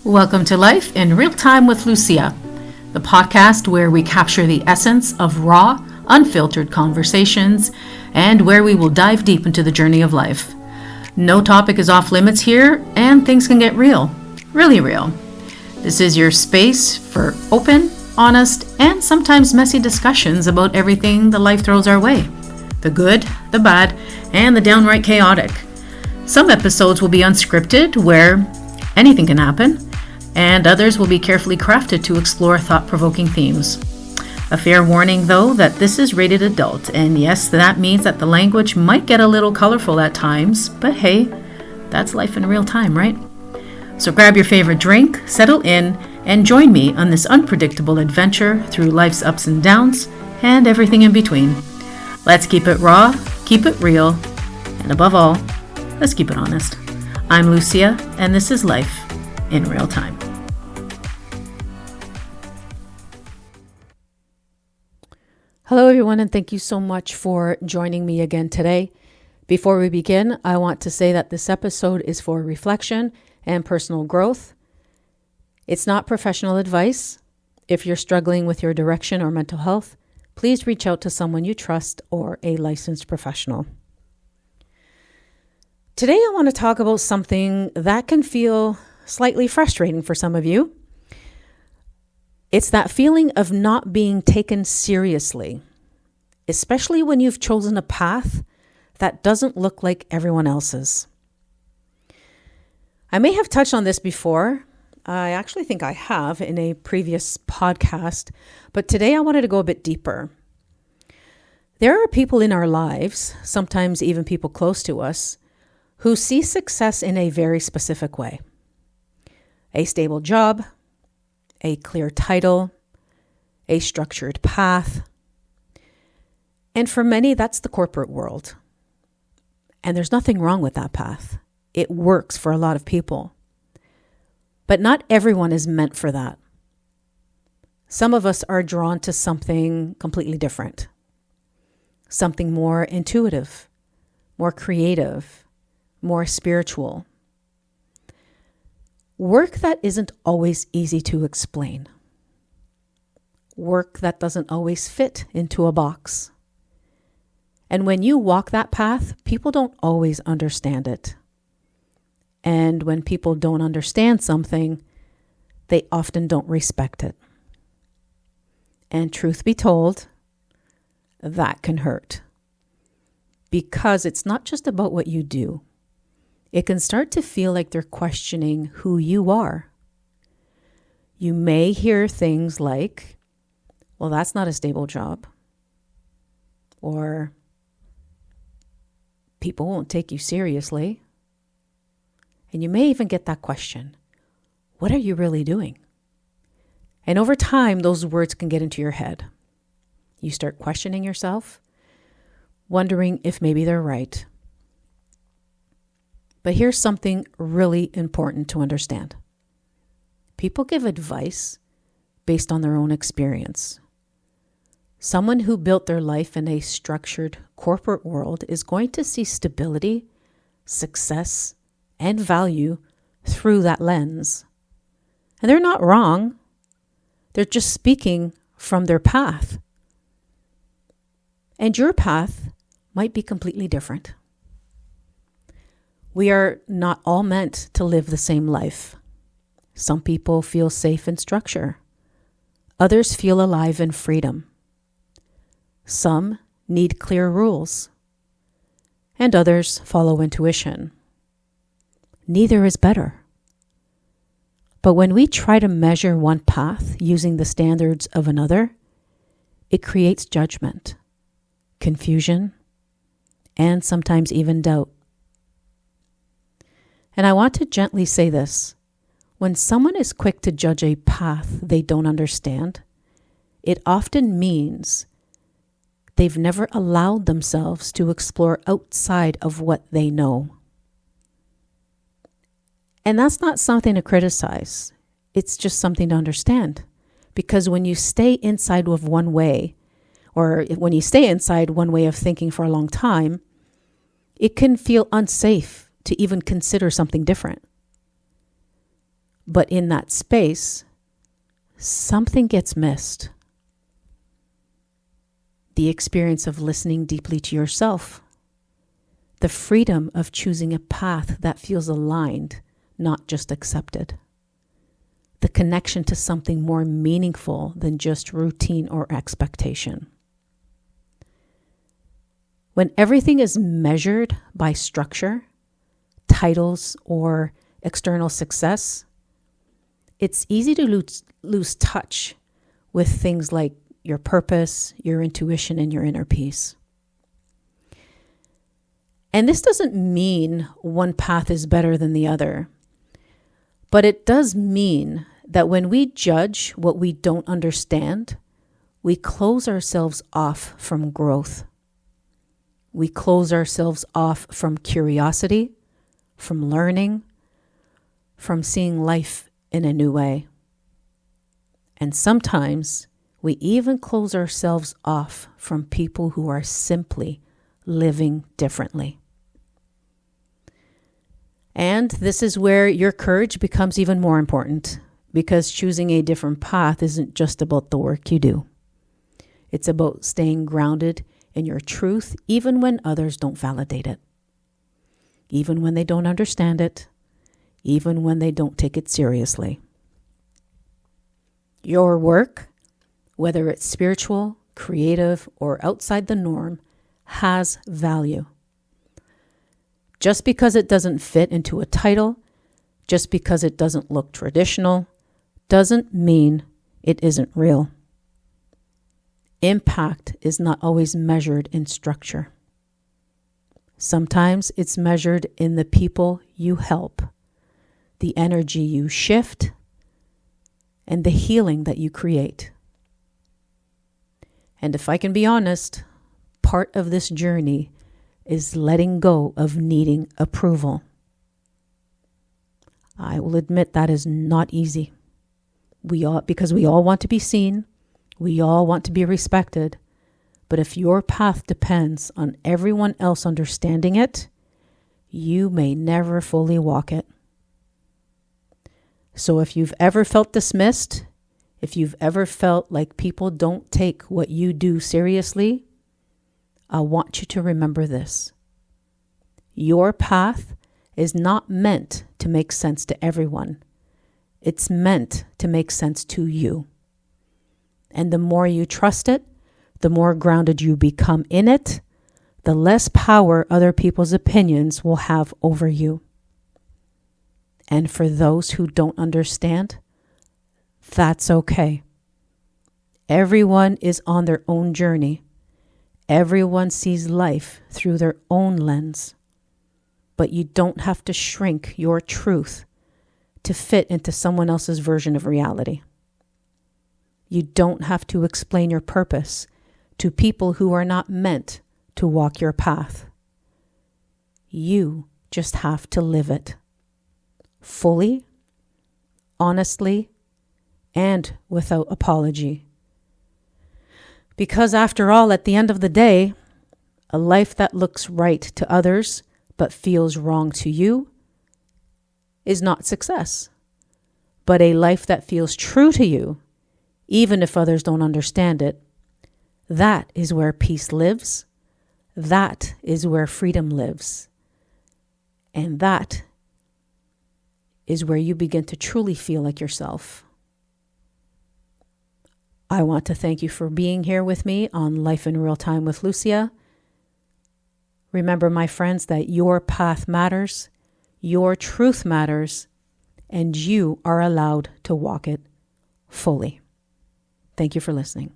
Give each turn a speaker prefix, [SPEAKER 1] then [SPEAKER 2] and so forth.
[SPEAKER 1] Welcome to Life in Real Time with Lucia, the podcast where we capture the essence of raw, unfiltered conversations and where we will dive deep into the journey of life. No topic is off limits here, and things can get real, really real. This is your space for open, honest, and sometimes messy discussions about everything that life throws our way. The good, the bad, and the downright chaotic. Some episodes will be unscripted, where anything can happen, and others will be carefully crafted to explore thought-provoking themes. A fair warning, though, that this is rated adult, and yes, that means that the language might get a little colorful at times, but hey, that's life in real time, right? So grab your favorite drink, settle in, and join me on this unpredictable adventure through life's ups and downs, and everything in between. Let's keep it raw, keep it real, and above all, let's keep it honest. I'm Lucia, and this is Life in Real Time. Hello, everyone, and thank you so much for joining me again today. Before we begin, I want to say that this episode is for reflection and personal growth. It's not professional advice. If you're struggling with your direction or mental health, please reach out to someone you trust or a licensed professional. Today, I want to talk about something that can feel slightly frustrating for some of you. It's that feeling of not being taken seriously, especially when you've chosen a path that doesn't look like everyone else's. I may have touched on this before. I actually think I have in a previous podcast, but today I wanted to go a bit deeper. There are people in our lives, sometimes even people close to us, who see success in a very specific way. A stable job, a clear title, a structured path. And for many, that's the corporate world. And there's nothing wrong with that path. It works for a lot of people. But not everyone is meant for that. Some of us are drawn to something completely different. Something more intuitive, more creative, more spiritual. Work that isn't always easy to explain. Work that doesn't always fit into a box. And when you walk that path, people don't always understand it. And when people don't understand something, they often don't respect it. And truth be told, that can hurt. Because it's not just about what you do. It can start to feel like they're questioning who you are. You may hear things like, well, that's not a stable job. Or people won't take you seriously. And you may even get that question, what are you really doing? And over time, those words can get into your head. You start questioning yourself, wondering if maybe they're right. But here's something really important to understand. People give advice based on their own experience. Someone who built their life in a structured corporate world is going to see stability, success, and value through that lens. And they're not wrong. They're just speaking from their path. And your path might be completely different. We are not all meant to live the same life. Some people feel safe in structure. Others feel alive in freedom. Some need clear rules. And others follow intuition. Neither is better. But when we try to measure one path using the standards of another, it creates judgment, confusion, and sometimes even doubt. And I want to gently say this. When someone is quick to judge a path they don't understand, it often means they've never allowed themselves to explore outside of what they know. And that's not something to criticize. It's just something to understand. Because when you stay inside of one way, or when you stay inside one way of thinking for a long time, it can feel unsafe to even consider something different. But in that space, something gets missed. The experience of listening deeply to yourself. The freedom of choosing a path that feels aligned, not just accepted. The connection to something more meaningful than just routine or expectation. When everything is measured by structure, titles, or external success, it's easy to lose touch with things like your purpose, your intuition, and your inner peace. And this doesn't mean one path is better than the other, but it does mean that when we judge what we don't understand, we close ourselves off from growth. We close ourselves off from curiosity, from learning, from seeing life in a new way. And sometimes we even close ourselves off from people who are simply living differently. And this is where your courage becomes even more important, because choosing a different path isn't just about the work you do. It's about staying grounded in your truth, even when others don't validate it, even when they don't understand it, even when they don't take it seriously. Your work, whether it's spiritual, creative, or outside the norm, has value. Just because it doesn't fit into a title, just because it doesn't look traditional, doesn't mean it isn't real. Impact is not always measured in structure. Sometimes it's measured in the people you help, the energy you shift, and the healing that you create. And if I can be honest, part of this journey is letting go of needing approval. I will admit that is not easy. Because we all want to be seen, we all want to be respected, but if your path depends on everyone else understanding it, you may never fully walk it. So if you've ever felt dismissed, if you've ever felt like people don't take what you do seriously, I want you to remember this. Your path is not meant to make sense to everyone. It's meant to make sense to you. And the more you trust it, the more grounded you become in it, the less power other people's opinions will have over you. And for those who don't understand, that's okay. Everyone is on their own journey. Everyone sees life through their own lens. But you don't have to shrink your truth to fit into someone else's version of reality. You don't have to explain your purpose to people who are not meant to walk your path. You just have to live it fully, honestly, and without apology. Because after all, at the end of the day, a life that looks right to others but feels wrong to you is not success. But a life that feels true to you, even if others don't understand it, that is where peace lives. That is where freedom lives. And that is where you begin to truly feel like yourself. I want to thank you for being here with me on Life in Real Time with Lucia. Remember, my friends, that your path matters, your truth matters, and you are allowed to walk it fully. Thank you for listening.